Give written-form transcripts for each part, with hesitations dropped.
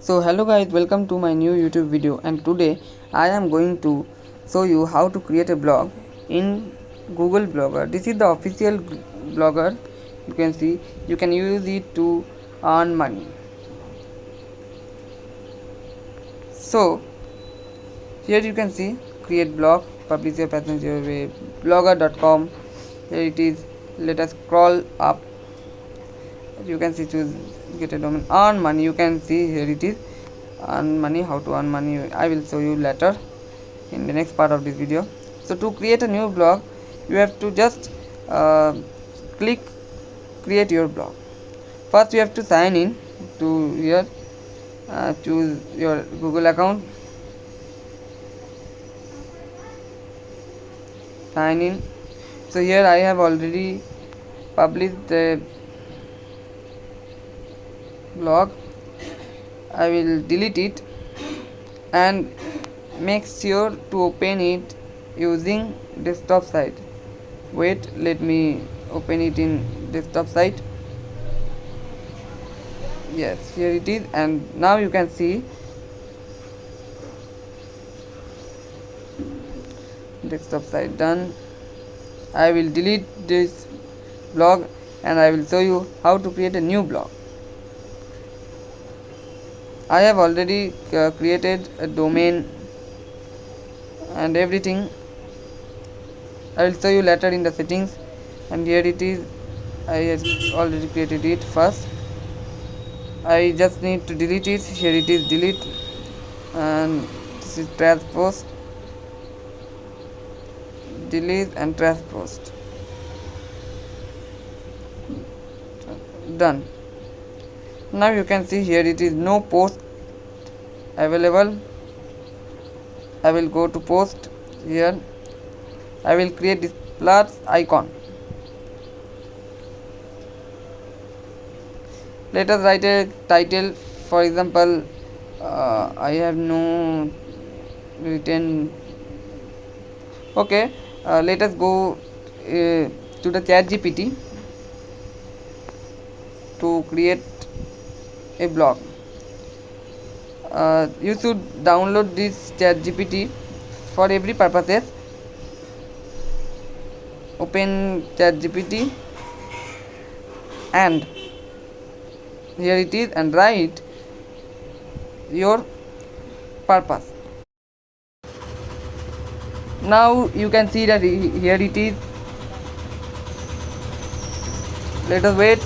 So hello guys, welcome to my new YouTube video, and today I am going to show you how to create a blog in Google Blogger. This is the official blogger. You can see you can use it to earn money. So here you can see create blog, publish your passenger way, blogger.com. Here it is. Let us scroll up. You can see choose get a domain, earn money. You can see here it is earn money. How to earn money I will show you later in the next part of this video. So to create a new blog, you have to just click create your blog. First you have to sign in to here, choose your Google account, sign in. So here I have already published the blog. I will delete it and make sure to open it using desktop site. Wait, let me open it in desktop site. Yes, here it is, and now you can see desktop site done. I will delete this blog and I will show you how to create a new blog. I have already created a domain and everything. I will show you later in the settings, and here it is. I have already created it. First I just need to delete it. Here it is, delete, and this is trash post, delete and trash post. Done. Now you can see here it is no post available. I will go to post. Here I will create this plus icon. Let us write a title. For example, I have no written. Okay, let us go to the ChatGPT to create a blog. You should download this ChatGPT for every purposes. Open ChatGPT and here it is, and write your purpose. Now you can see that here it is. Let us wait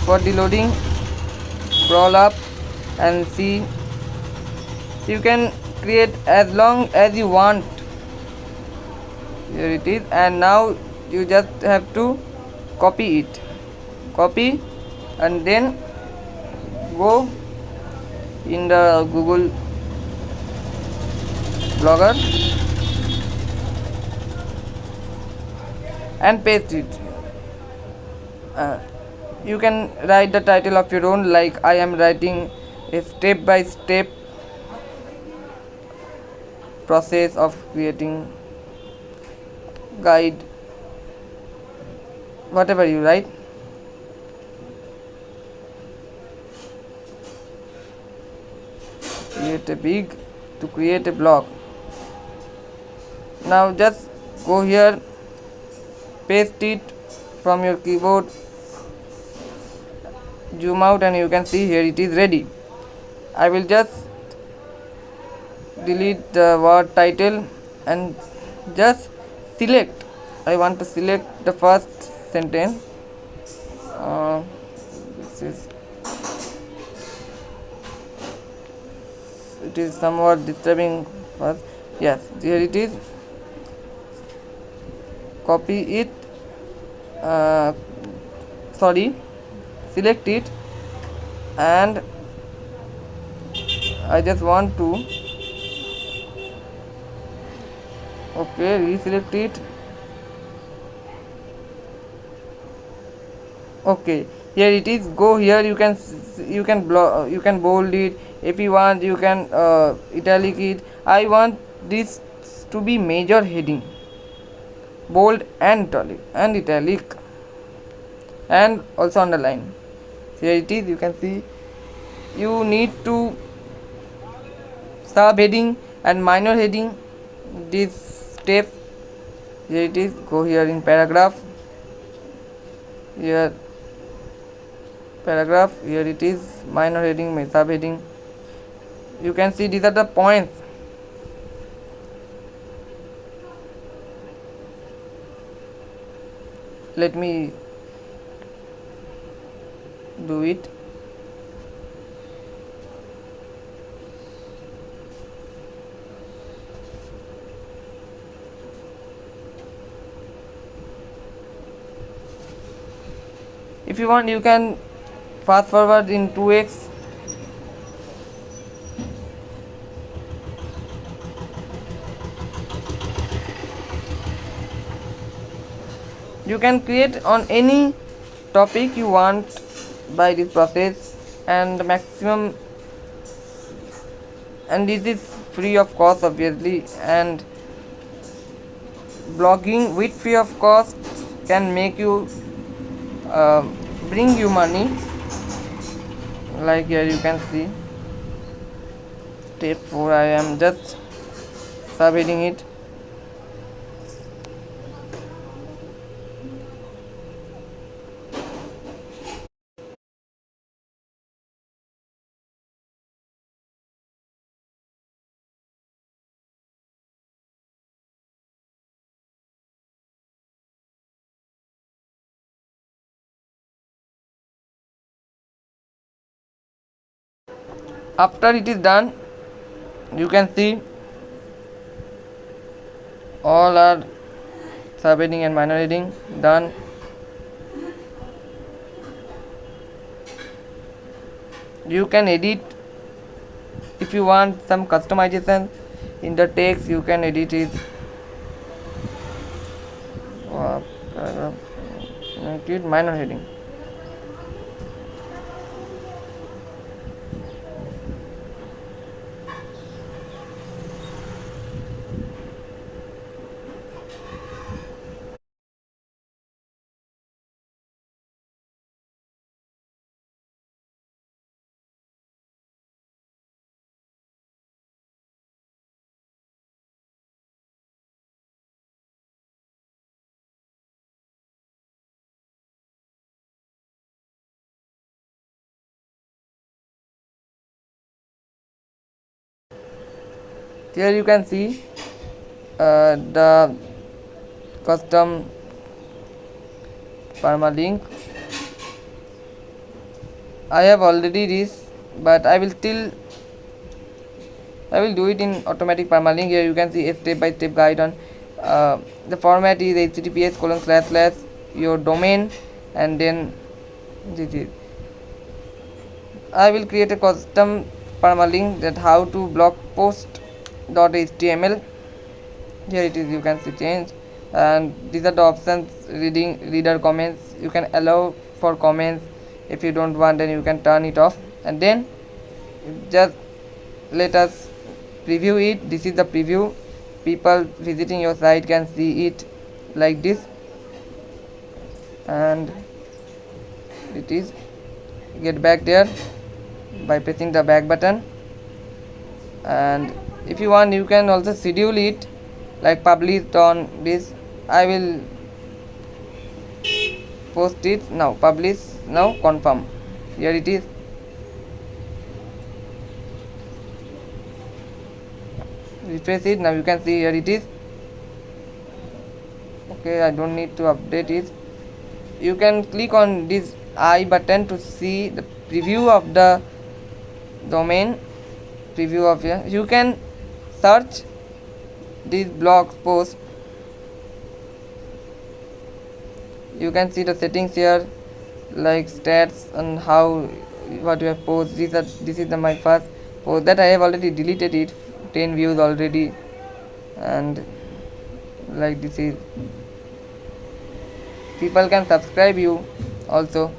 for the loading. Scroll up and see. You can create as long as you want. Here it is, and now you just have to copy it. Copy and then go in the Google Blogger and paste it. You can write the title of your own, like I am writing a step by step process of creating guide, whatever you write. Create a big to create a blog. Now just go here, paste it from your keyboard, zoom out, and you can see here it is ready. I will just delete the word title and just select. I want to select the first sentence. This is, it is somewhat disturbing first. Yes, here it is. Copy it. Select it, and I just want to reselect it. Okay, here it is. Go here. You can bold it if you want. You can italic it. I want this to be major heading, bold and italic, and also underline. Here it is. You can see you need to subheading and minor heading. This step, here it is, go here in paragraph, here paragraph, here it is minor heading, subheading. You can see these are the points. Let me do it. If you want, you can fast forward in 2x. You can create on any topic you want by this process, and maximum, and this is free of cost obviously, and blogging with free of cost can make you bring you money. Like here you can see step 4, I am just subheading it. After it is done, you can see all are subheading and minor heading done. You can edit if you want some customization in the text, you can edit it. Create minor heading. Here you can see the custom permalink. I have already this, but I will do it in automatic permalink. Here you can see a step-by-step guide on the format is https:// your domain, and then this is. I will create a custom permalink that how to blog post.html. Here it is, you can see change, and these are the options. Reader comments, you can allow for comments. If you don't want, then you can turn it off, and then just let us preview it. This is the preview. People visiting your site can see it like this, and it is get back there by pressing the back button. And if you want, you can also schedule it like published on this. I will post it now, publish now, confirm. Here it is. Refresh it. Now you can see here it is. Okay, I don't need to update it. You can click on this I button to see the preview of the domain, preview of here. You can search this blog post. You can see the settings here, like stats and how what you have posted. This is my first post that I have already deleted it, 10 views already, and like this is. People can subscribe you also.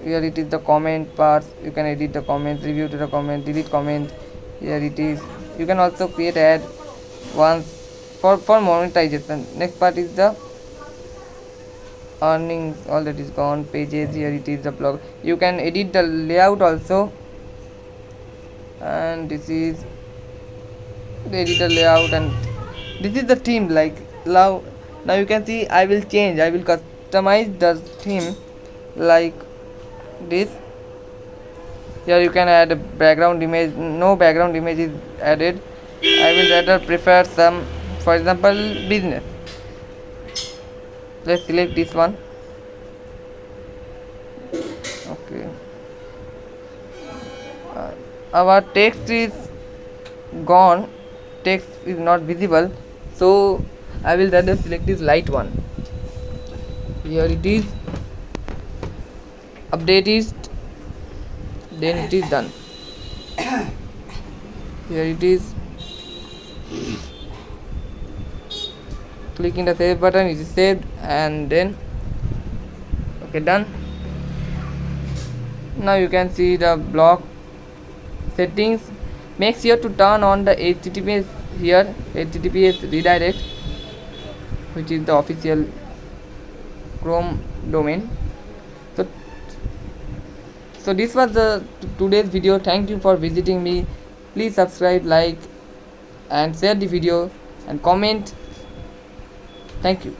Here it is the comment parts. You can edit the comments, review to the comment, delete comment. Here it is. You can also create ad once for monetization. Next part is the earnings. All that is gone. Pages. Here it is the blog. You can edit the layout also, and this is the editor layout, and this is the theme. Like now you can see I will customize the theme like this. Here you can add a background image. No background image is added. I will rather prefer some, for example, business. Let's select this one. Okay, our text is gone, text is not visible, so I will rather select this light one. Here it is, update it, then it is done. Here it is, clicking the save button, it is saved, and then okay, done. Now you can see the blog settings. Make sure to turn on the HTTPS here, HTTPS redirect, which is the official Chrome domain. So this was the today's video. Thank you for visiting me. Please subscribe, like, and share the video and comment. Thank you.